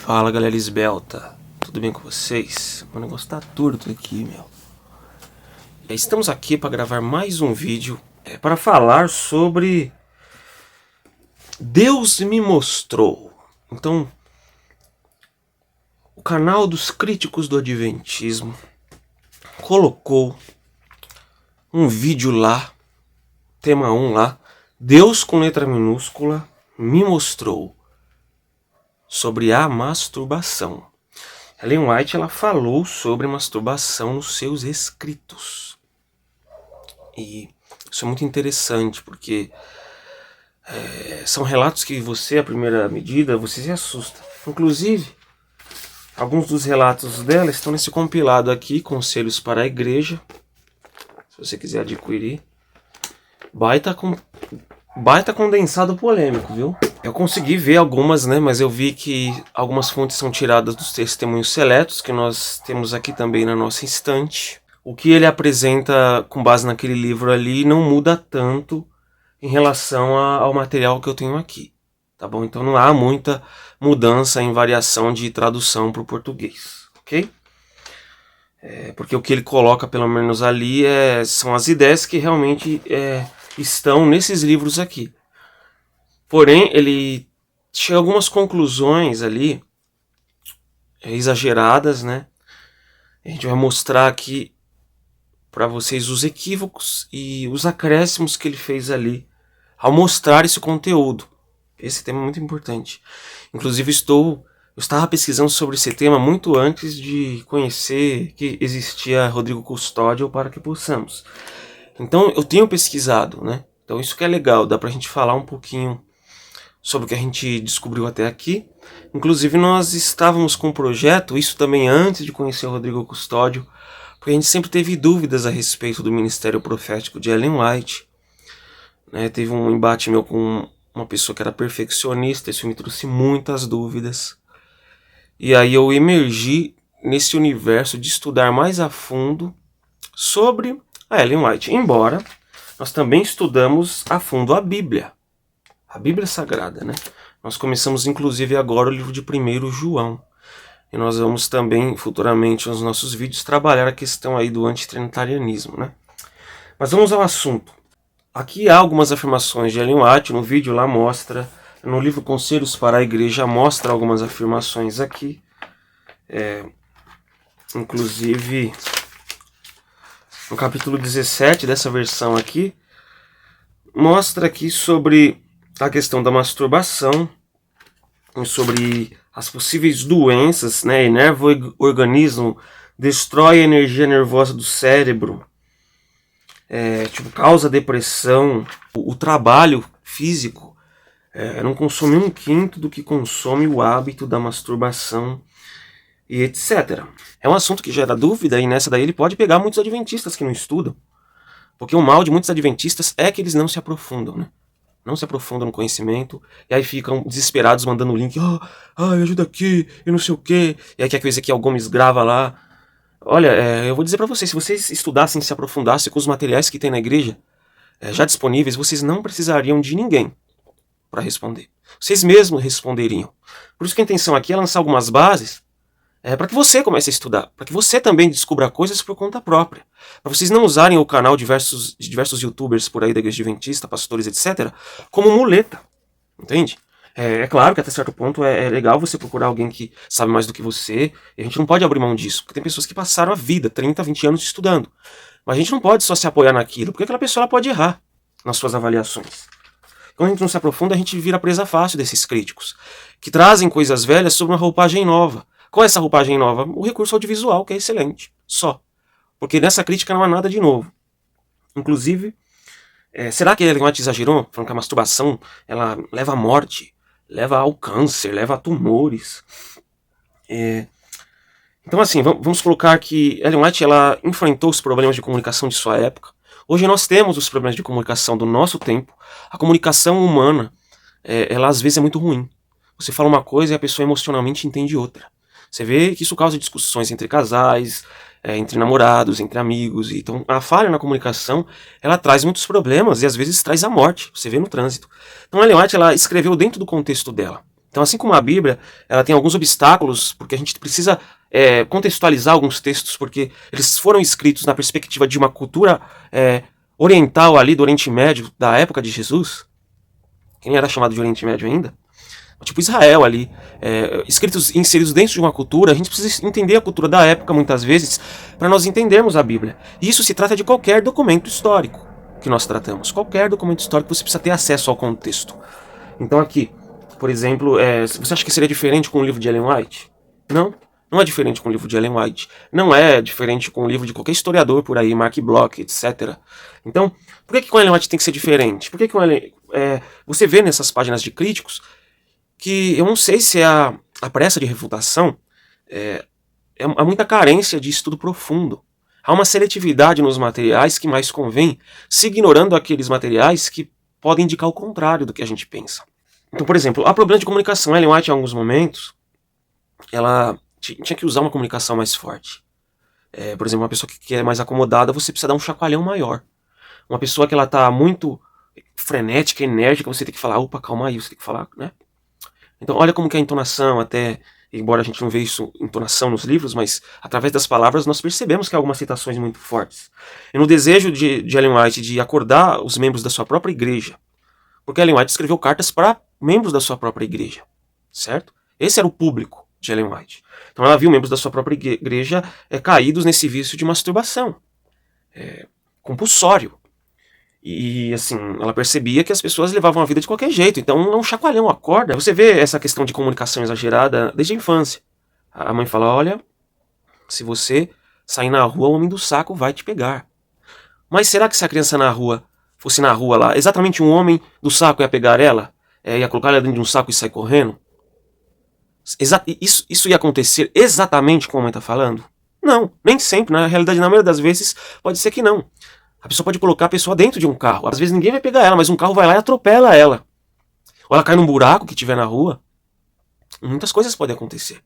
Fala, galera esbelta, tudo bem com vocês? O negócio tá torto aqui, meu. Estamos aqui para gravar mais um vídeo para falar sobre Deus me mostrou. Então, o canal dos críticos do Adventismo colocou um vídeo lá, tema 1 lá, Deus com letra minúscula me mostrou, sobre a masturbação. Ellen White ela falou sobre masturbação nos seus escritos. E isso é muito interessante, porque são relatos que você, à primeira medida, você se assusta. Inclusive, alguns dos relatos dela estão nesse compilado aqui, Conselhos para a Igreja. Se você quiser adquirir. Baita condensado polêmico, viu? Eu consegui ver algumas, né? Mas eu vi que algumas fontes são tiradas dos testemunhos seletos, que nós temos aqui também na nossa estante. O que ele apresenta com base naquele livro ali não muda tanto em relação ao material que eu tenho aqui, tá bom? Então não há muita mudança em variação de tradução para o português, ok? Porque o que ele coloca, pelo menos ali, são as ideias que realmente estão nesses livros aqui. Porém, ele chega a algumas conclusões ali exageradas, né? A gente vai mostrar aqui para vocês os equívocos e os acréscimos que ele fez ali ao mostrar esse conteúdo. Esse tema é muito importante. Inclusive, eu estava pesquisando sobre esse tema muito antes de conhecer que existia Rodrigo Custódio para que possamos. Então, eu tenho pesquisado, né? Então, isso que é legal, dá pra gente falar um pouquinho sobre o que a gente descobriu até aqui. Inclusive, nós estávamos com um projeto, isso também antes de conhecer o Rodrigo Custódio, porque a gente sempre teve dúvidas a respeito do ministério profético de Ellen White. Né? Teve um embate meu com uma pessoa que era perfeccionista, isso me trouxe muitas dúvidas. E aí eu emergi nesse universo de estudar mais a fundo sobre a Ellen White. Embora nós também estudamos a fundo a Bíblia Sagrada, né? Nós começamos inclusive agora o livro de 1 João. E nós vamos também futuramente nos nossos vídeos trabalhar a questão aí do antitrinitarianismo, né? Mas vamos ao assunto. Aqui há algumas afirmações de Ellen White, no vídeo lá mostra, no livro Conselhos para a Igreja mostra algumas afirmações aqui. Inclusive, no capítulo 17 dessa versão aqui, mostra aqui sobre a questão da masturbação, sobre as possíveis doenças, né? Enerva o organismo, destrói a energia nervosa do cérebro, causa depressão, o trabalho físico não consome 1/5 do que consome o hábito da masturbação e etc. É um assunto que gera dúvida, e nessa daí ele pode pegar muitos adventistas que não estudam, porque o mal de muitos adventistas é que eles não se aprofundam, né? Não se aprofundam no conhecimento, e aí ficam desesperados mandando o link, ajuda aqui, e não sei o quê, e aí quer que o Ezequiel Gomes grava lá. Olha, eu vou dizer pra vocês, se vocês estudassem, se aprofundassem com os materiais que tem na igreja, já disponíveis, vocês não precisariam de ninguém para responder. Vocês mesmos responderiam. Por isso que a intenção aqui é lançar algumas bases, para que você comece a estudar, para que você também descubra coisas por conta própria. Para vocês não usarem o canal de diversos youtubers por aí da igreja adventista, pastores, etc., como muleta. Entende? É claro que até certo ponto é legal você procurar alguém que sabe mais do que você, e a gente não pode abrir mão disso, porque tem pessoas que passaram a vida, 30, 20 anos estudando. Mas a gente não pode só se apoiar naquilo, porque aquela pessoa ela pode errar nas suas avaliações. Quando a gente não se aprofunda, a gente vira presa fácil desses críticos, que trazem coisas velhas sob uma roupagem nova. Qual é essa roupagem nova? O recurso audiovisual, que é excelente, só. Porque nessa crítica não há nada de novo. Inclusive, será que Ellen White exagerou? Falando que a masturbação ela leva à morte, leva ao câncer, leva a tumores. Então assim, vamos colocar que Ellen White ela enfrentou os problemas de comunicação de sua época. Hoje nós temos os problemas de comunicação do nosso tempo. A comunicação humana, ela às vezes é muito ruim. Você fala uma coisa e a pessoa emocionalmente entende outra. Você vê que isso causa discussões entre casais, entre namorados, entre amigos. Então a falha na comunicação, ela traz muitos problemas e às vezes traz a morte. Você vê no trânsito. Então a Ellen White ela escreveu dentro do contexto dela. Então, assim como a Bíblia, ela tem alguns obstáculos, porque a gente precisa contextualizar alguns textos, porque eles foram escritos na perspectiva de uma cultura oriental ali do Oriente Médio, da época de Jesus, que nem era chamado de Oriente Médio ainda, tipo Israel ali, escritos inseridos dentro de uma cultura. A gente precisa entender a cultura da época muitas vezes para nós entendermos a Bíblia. E isso se trata de qualquer documento histórico que nós tratamos. Qualquer documento histórico você precisa ter acesso ao contexto. Então aqui, por exemplo, você acha que seria diferente com o livro de Ellen White? Não, não é diferente com o livro de Ellen White. Não é diferente com o livro de qualquer historiador por aí, Mark Bloch, etc. Então, por que com Ellen White tem que ser diferente? Por que com você vê nessas páginas de críticos que eu não sei se a pressa de refutação há muita carência de estudo profundo. Há uma seletividade nos materiais que mais convém, se ignorando aqueles materiais que podem indicar o contrário do que a gente pensa. Então, por exemplo, há problema de comunicação. Ellen White, em alguns momentos, ela tinha que usar uma comunicação mais forte. Por exemplo, uma pessoa que é mais acomodada, você precisa dar um chacoalhão maior. Uma pessoa que ela está muito frenética, enérgica, você tem que falar, opa, calma aí, você tem que falar, né? Então, olha como que a entonação, até, embora a gente não veja isso, entonação nos livros, mas através das palavras nós percebemos que há algumas citações muito fortes. E no desejo de Ellen White de acordar os membros da sua própria igreja, porque Ellen White escreveu cartas para membros da sua própria igreja, certo? Esse era o público de Ellen White. Então ela viu membros da sua própria igreja caídos nesse vício de masturbação compulsório. E assim, ela percebia que as pessoas levavam a vida de qualquer jeito. Então é um chacoalhão, acorda. Você vê essa questão de comunicação exagerada desde a infância. A mãe fala, olha, se você sair na rua, o homem do saco vai te pegar. Mas será que se a criança fosse na rua lá, exatamente um homem do saco ia pegar ela? Ia colocar ela dentro de um saco e sair correndo? Isso ia acontecer exatamente como a mãe está falando? Não, nem sempre. Na realidade, na maioria das vezes, pode ser que não. A pessoa pode colocar a pessoa dentro de um carro. Às vezes ninguém vai pegar ela, mas um carro vai lá e atropela ela. Ou ela cai num buraco que tiver na rua. Muitas coisas podem acontecer.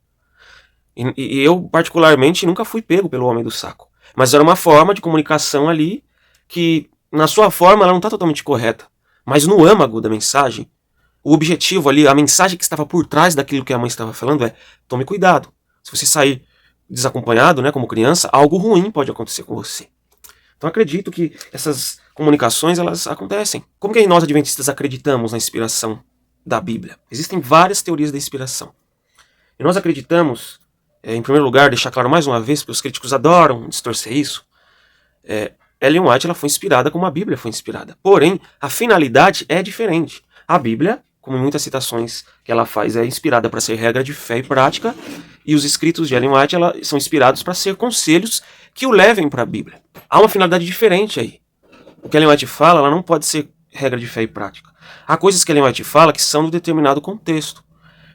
E eu, particularmente, nunca fui pego pelo homem do saco. Mas era uma forma de comunicação ali que, na sua forma, ela não está totalmente correta. Mas no âmago da mensagem, o objetivo ali, a mensagem que estava por trás daquilo que a mãe estava falando é: tome cuidado. Se você sair desacompanhado, né, como criança, algo ruim pode acontecer com você. Então acredito que essas comunicações, elas acontecem. Como que nós adventistas acreditamos na inspiração da Bíblia? Existem várias teorias da inspiração. E nós acreditamos, em primeiro lugar, deixar claro mais uma vez, porque os críticos adoram distorcer isso, Ellen White ela foi inspirada como a Bíblia foi inspirada. Porém, a finalidade é diferente. A Bíblia, como em muitas citações que ela faz, é inspirada para ser regra de fé e prática, e os escritos de Ellen White são inspirados para ser conselhos que o levem para a Bíblia. Há uma finalidade diferente aí. O que Ellen White fala, ela não pode ser regra de fé e prática. Há coisas que Ellen White fala que são de determinado contexto.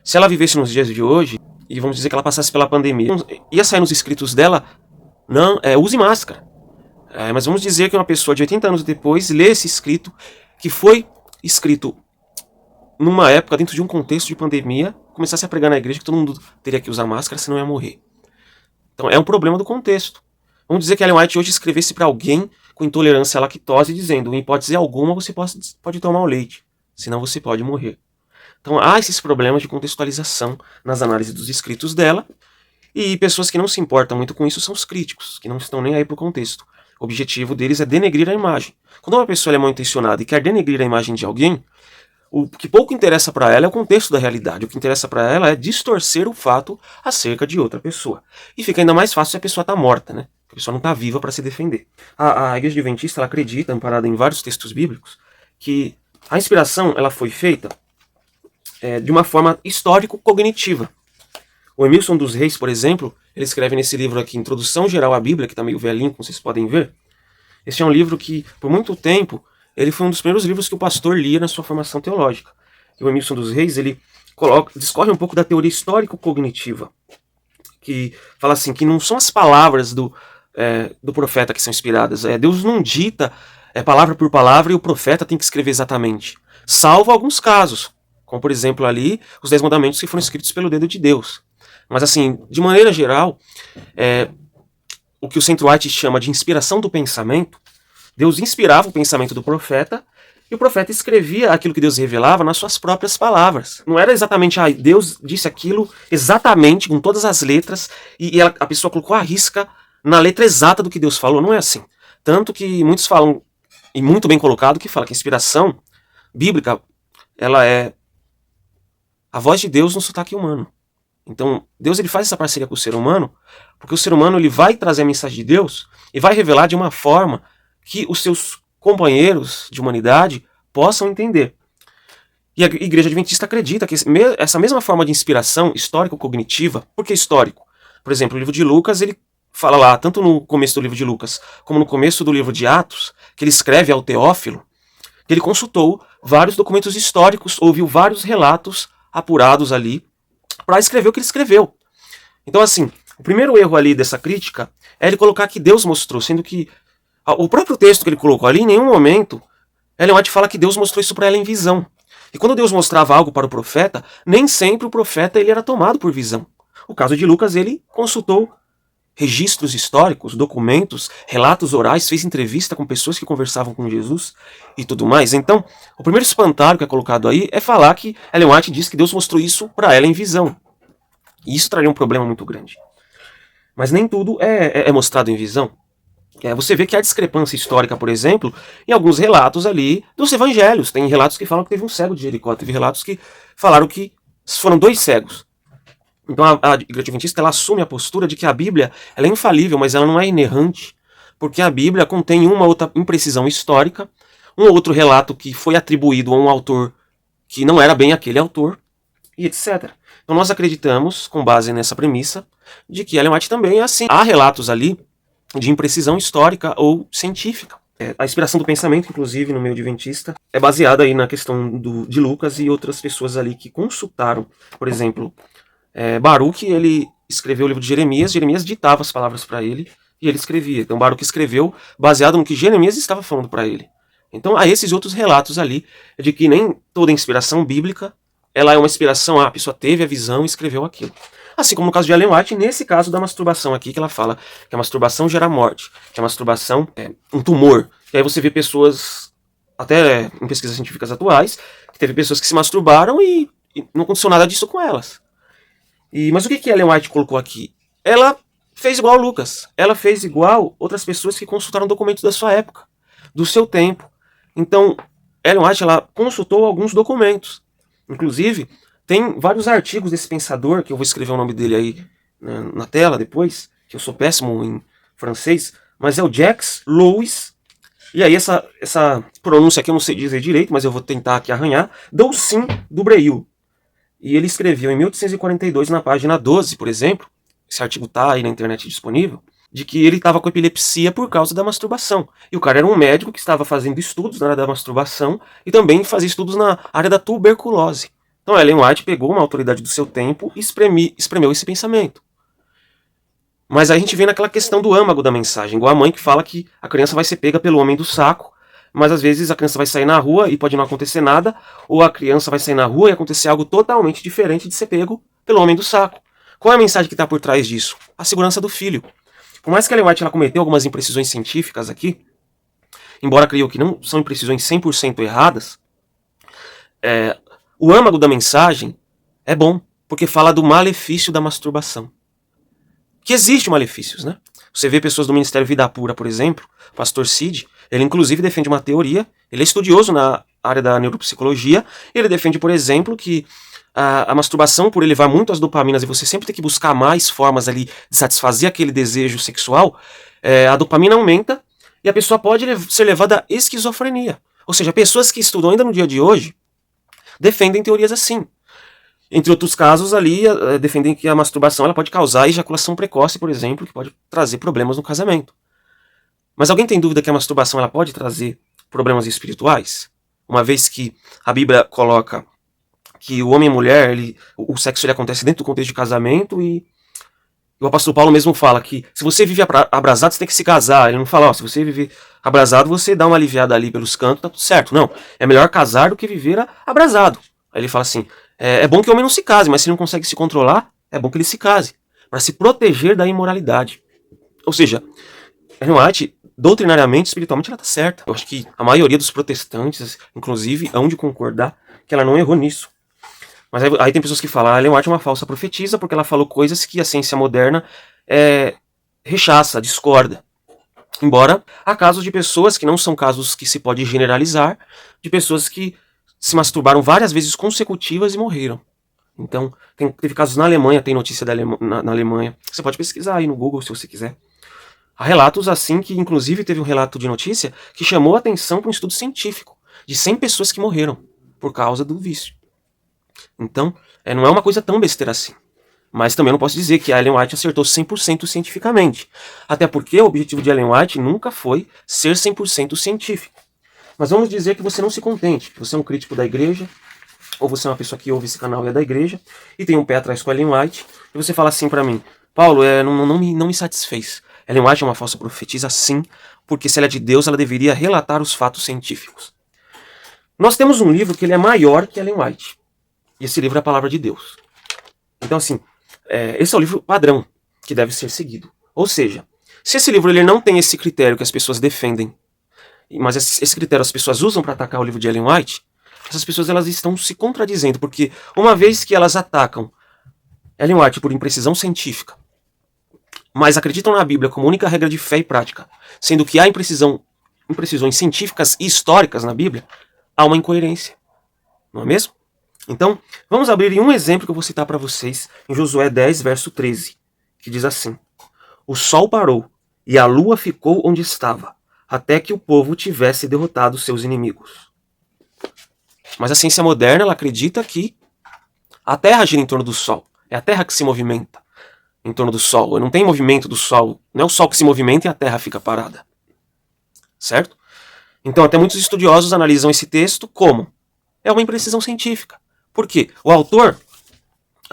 Se ela vivesse nos dias de hoje, e vamos dizer que ela passasse pela pandemia, ia sair nos escritos dela, não, use máscara. Mas vamos dizer que uma pessoa de 80 anos depois lê esse escrito, que foi escrito numa época, dentro de um contexto de pandemia, começasse a pregar na igreja que todo mundo teria que usar máscara, senão ia morrer. Então é um problema do contexto. Vamos dizer que Ellen White hoje escrevesse para alguém com intolerância à lactose, dizendo, em hipótese alguma, você pode tomar o leite, senão você pode morrer. Então há esses problemas de contextualização nas análises dos escritos dela, e pessoas que não se importam muito com isso são os críticos, que não estão nem aí para o contexto. O objetivo deles é denegrir a imagem. Quando uma pessoa é mal intencionada e quer denegrir a imagem de alguém, o que pouco interessa para ela é o contexto da realidade. O que interessa para ela é distorcer o fato acerca de outra pessoa. E fica ainda mais fácil se a pessoa está morta, né? A pessoa não está viva para se defender. A Igreja Adventista ela acredita, amparada em vários textos bíblicos, que a inspiração ela foi feita de uma forma histórico-cognitiva. O Emilson dos Reis, por exemplo, ele escreve nesse livro aqui, Introdução Geral à Bíblia, que está meio velhinho, como vocês podem ver. Esse é um livro que, por muito tempo, ele foi um dos primeiros livros que o pastor lia na sua formação teológica. E o Emilson dos Reis, ele discorre um pouco da teoria histórico-cognitiva, que fala assim, que não são as palavras do profeta que são inspiradas. Deus não dita palavra por palavra e o profeta tem que escrever exatamente. Salvo alguns casos, como por exemplo ali, os 10 mandamentos que foram escritos pelo dedo de Deus. Mas assim, de maneira geral, o que o Centro White chama de inspiração do pensamento, Deus inspirava o pensamento do profeta E o profeta escrevia aquilo que Deus revelava nas suas próprias palavras. Não era exatamente, Deus disse aquilo exatamente, com todas as letras, e a pessoa colocou a risca na letra exata do que Deus falou. Não é assim. Tanto que muitos falam, e muito bem colocado, que fala que a inspiração bíblica, ela é a voz de Deus no sotaque humano. Então, Deus ele faz essa parceria com o ser humano, porque o ser humano ele vai trazer a mensagem de Deus e vai revelar de uma forma que os seus companheiros de humanidade possam entender. E a Igreja Adventista acredita que essa mesma forma de inspiração histórico-cognitiva, por que histórico? Por exemplo, o livro de Lucas, ele fala lá, tanto no começo do livro de Lucas, como no começo do livro de Atos, que ele escreve ao Teófilo, que ele consultou vários documentos históricos, ouviu vários relatos apurados ali, para escrever o que ele escreveu. Então, assim, o primeiro erro ali dessa crítica é ele colocar que Deus mostrou, sendo que o próprio texto que ele colocou ali, em nenhum momento, Ellen White fala que Deus mostrou isso para ela em visão. E quando Deus mostrava algo para o profeta, nem sempre o profeta ele era tomado por visão. O caso de Lucas, ele consultou registros históricos, documentos, relatos orais, fez entrevista com pessoas que conversavam com Jesus e tudo mais. Então, o primeiro espantalho que é colocado aí é falar que Ellen White diz que Deus mostrou isso para ela em visão. E isso traria um problema muito grande. Mas nem tudo é mostrado em visão. Você vê que há discrepância histórica, por exemplo, em alguns relatos ali dos evangelhos. Tem relatos que falam que teve um cego de Jericó, teve relatos que falaram que foram 2 cegos. Então a Igreja Adventista ela assume a postura de que a Bíblia ela é infalível, mas ela não é inerrante, porque a Bíblia contém uma outra imprecisão histórica, um outro relato que foi atribuído a um autor que não era bem aquele autor, e etc. Então nós acreditamos, com base nessa premissa, de que Ellen White também é assim. Há relatos ali de imprecisão histórica ou científica. A inspiração do pensamento, inclusive, no meio adventista, é baseada aí na questão de Lucas e outras pessoas ali que consultaram. Por exemplo, Baruque, ele escreveu o livro de Jeremias ditava as palavras para ele e ele escrevia. Então Baruque escreveu baseado no que Jeremias estava falando para ele. Então há esses outros relatos ali de que nem toda inspiração bíblica ela é uma inspiração, a pessoa teve a visão e escreveu aquilo. Assim como no caso de Ellen White, nesse caso da masturbação aqui, que ela fala que a masturbação gera morte, que a masturbação é um tumor. E aí você vê pessoas, até em pesquisas científicas atuais, que teve pessoas que se masturbaram e não aconteceu nada disso com elas. Mas o que Ellen White colocou aqui? Ela fez igual Lucas. Ela fez igual outras pessoas que consultaram documentos da sua época, do seu tempo. Então, Ellen White ela consultou alguns documentos. Inclusive, tem vários artigos desse pensador, que eu vou escrever o nome dele aí na tela depois, que eu sou péssimo em francês, mas é o Jacques Louis. E aí essa pronúncia aqui eu não sei dizer direito, mas eu vou tentar aqui arranhar. Doucin du Breil. E ele escreveu em 1842, na página 12, por exemplo, esse artigo está aí na internet disponível, de que ele estava com epilepsia por causa da masturbação. E o cara era um médico que estava fazendo estudos na área da masturbação e também fazia estudos na área da tuberculose. Então Ellen White pegou uma autoridade do seu tempo e espremeu esse pensamento. Mas aí a gente vem naquela questão do âmago da mensagem, igual a mãe que fala que a criança vai ser pega pelo homem do saco, mas às vezes a criança vai sair na rua e pode não acontecer nada, ou a criança vai sair na rua e acontecer algo totalmente diferente de ser pego pelo homem do saco. Qual é a mensagem que está por trás disso? A segurança do filho. Por mais que Ellen White ela cometeu algumas imprecisões científicas aqui, embora creio que não são imprecisões 100% erradas, o âmago da mensagem é bom, porque fala do malefício da masturbação. Que existe malefícios, né? Você vê pessoas do Ministério Vida Pura, por exemplo, o pastor Cid, ele inclusive defende uma teoria, ele é estudioso na área da neuropsicologia, ele defende, por exemplo, que a masturbação, por elevar muito as dopaminas e você sempre ter que buscar mais formas ali de satisfazer aquele desejo sexual, a dopamina aumenta e a pessoa pode ser levada à esquizofrenia. Ou seja, pessoas que estudam ainda no dia de hoje defendem teorias assim. Entre outros casos ali, defendem que a masturbação ela pode causar ejaculação precoce, por exemplo, que pode trazer problemas no casamento. Mas alguém tem dúvida que a masturbação ela pode trazer problemas espirituais? Uma vez que a Bíblia coloca que o homem e a mulher, o sexo ele acontece dentro do contexto de casamento e o apóstolo Paulo mesmo fala que se você vive abrasado, você tem que se casar. Ele não fala, se você vive abrasado, você dá uma aliviada ali pelos cantos, tá tudo certo. Não, é melhor casar do que viver abrasado. Aí ele fala assim, é bom que o homem não se case, mas se ele não consegue se controlar, é bom que ele se case, para se proteger da imoralidade. Ou seja, Ellen White doutrinariamente, espiritualmente, ela está certa. Eu acho que a maioria dos protestantes, inclusive, hão de concordar que ela não errou nisso. Mas aí tem pessoas que falam, a Ellen White é uma falsa profetisa porque ela falou coisas que a ciência moderna rechaça, discorda. Embora há casos de pessoas que não são casos que se pode generalizar, de pessoas que se masturbaram várias vezes consecutivas e morreram. Então, teve casos na Alemanha, tem notícia na Alemanha. Você pode pesquisar aí no Google se você quiser. Há relatos assim que, inclusive, teve um relato de notícia que chamou a atenção para um estudo científico de 100 pessoas que morreram por causa do vício. Então, não é uma coisa tão besteira assim. Mas também não posso dizer que a Ellen White acertou 100% cientificamente. Até porque o objetivo de Ellen White nunca foi ser 100% científico. Mas vamos dizer que você não se contente, que você é um crítico da igreja, ou você é uma pessoa que ouve esse canal e é da igreja, e tem um pé atrás com a Ellen White, e você fala assim pra mim, Paulo, não me satisfez. Ellen White é uma falsa profetisa, sim, porque se ela é de Deus, ela deveria relatar os fatos científicos. Nós temos um livro que ele é maior que Ellen White, e esse livro é a Palavra de Deus. Então assim, esse é o livro padrão que deve ser seguido. Ou seja, se esse livro ele não tem esse critério que as pessoas defendem, mas esse critério as pessoas usam para atacar o livro de Ellen White, essas pessoas elas estão se contradizendo, porque uma vez que elas atacam Ellen White por imprecisão científica, mas acreditam na Bíblia como única regra de fé e prática, sendo que há imprecisões científicas e históricas na Bíblia, há uma incoerência. Não é mesmo? Então, vamos abrir em um exemplo que eu vou citar para vocês, em Josué 10, verso 13, que diz assim: O sol parou e a lua ficou onde estava, até que o povo tivesse derrotado seus inimigos. Mas a ciência moderna ela acredita que a Terra gira em torno do Sol. É a Terra que se movimenta em torno do Sol. Não tem movimento do Sol. Não é o Sol que se movimenta e a Terra fica parada. Certo? Então até muitos estudiosos analisam esse texto como uma imprecisão científica. Por quê? O autor,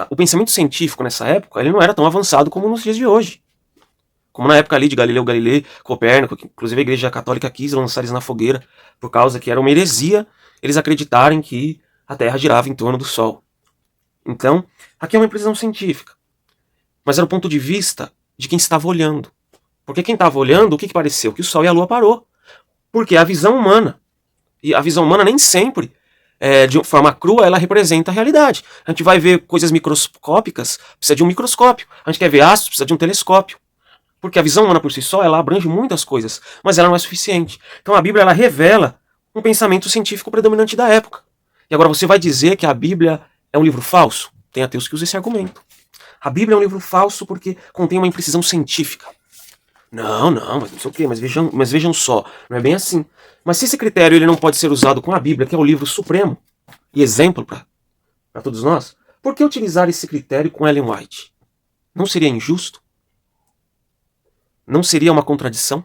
o pensamento científico nessa época, ele não era tão avançado como nos dias de hoje. Como na época ali de Galileu Galilei, Copérnico, que inclusive a Igreja Católica quis lançar eles na fogueira, por causa que era uma heresia eles acreditarem que a Terra girava em torno do Sol. Então, aqui é uma imprecisão científica. Mas era o ponto de vista de quem estava olhando. Porque quem estava olhando, o que pareceu? Que o Sol e a Lua parou. Porque é a visão humana. E a visão humana nem sempre, de forma crua, ela representa a realidade. A gente vai ver coisas microscópicas, precisa de um microscópio. A gente quer ver astros, precisa de um telescópio. Porque a visão humana por si só, ela abrange muitas coisas, mas ela não é suficiente. Então a Bíblia, ela revela um pensamento científico predominante da época. E agora você vai dizer que a Bíblia é um livro falso? Tem ateus que usam esse argumento. A Bíblia é um livro falso porque contém uma imprecisão científica. Não, mas não sei o quê, mas vejam só, não é bem assim. Mas se esse critério ele não pode ser usado com a Bíblia, que é o livro supremo e exemplo para todos nós, por que utilizar esse critério com Ellen White? Não seria injusto? Não seria uma contradição?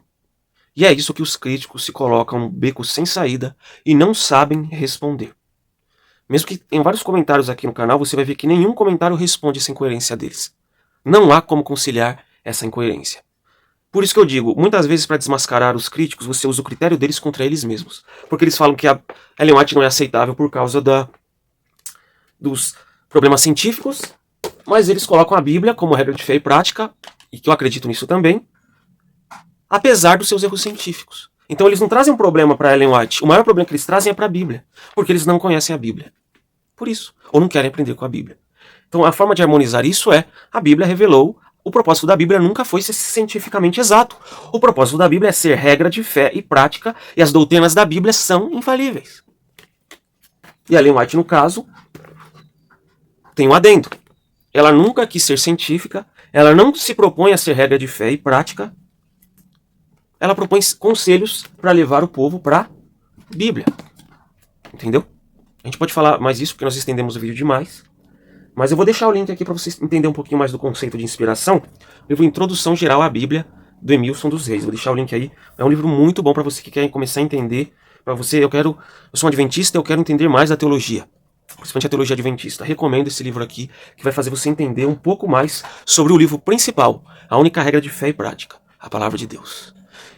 E é isso que os críticos se colocam no beco sem saída e não sabem responder. Mesmo que em vários comentários aqui no canal, você vai ver que nenhum comentário responde essa incoerência deles. Não há como conciliar essa incoerência. Por isso que eu digo, muitas vezes para desmascarar os críticos, você usa o critério deles contra eles mesmos. Porque eles falam que a Ellen White não é aceitável por causa dos problemas científicos, mas eles colocam a Bíblia como regra de fé e prática, e que eu acredito nisso também, apesar dos seus erros científicos. Então eles não trazem um problema para Ellen White. O maior problema que eles trazem é para a Bíblia, porque eles não conhecem a Bíblia. Por isso, ou não querem aprender com a Bíblia. Então a forma de harmonizar isso a Bíblia revelou, o propósito da Bíblia nunca foi ser cientificamente exato. O propósito da Bíblia é ser regra de fé e prática, e as doutrinas da Bíblia são infalíveis. E a Ellen White, no caso, tem um adendo. Ela nunca quis ser científica, ela não se propõe a ser regra de fé e prática, ela propõe conselhos para levar o povo para a Bíblia. Entendeu? A gente pode falar mais disso porque nós estendemos o vídeo demais. Mas eu vou deixar o link aqui para você entender um pouquinho mais do conceito de inspiração. O livro Introdução Geral à Bíblia, do Emilson dos Reis. Vou deixar o link aí. É um livro muito bom para você que quer começar a entender. Eu sou um adventista, eu quero entender mais da teologia. Principalmente a teologia adventista. Recomendo esse livro aqui, que vai fazer você entender um pouco mais sobre o livro principal. A única regra de fé e prática. A Palavra de Deus.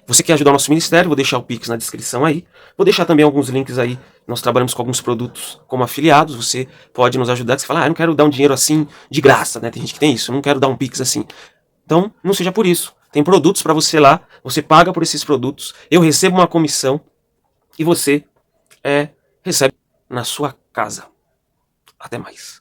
Você quer ajudar o nosso ministério? Vou deixar o Pix na descrição aí. Vou deixar também alguns links aí. Nós trabalhamos com alguns produtos como afiliados. Você pode nos ajudar. Você fala, eu não quero dar um dinheiro assim de graça, né? Tem gente que tem isso. Eu não quero dar um Pix assim. Então, não seja por isso. Tem produtos para você lá, você paga por esses produtos, eu recebo uma comissão e você recebe na sua casa. Até mais.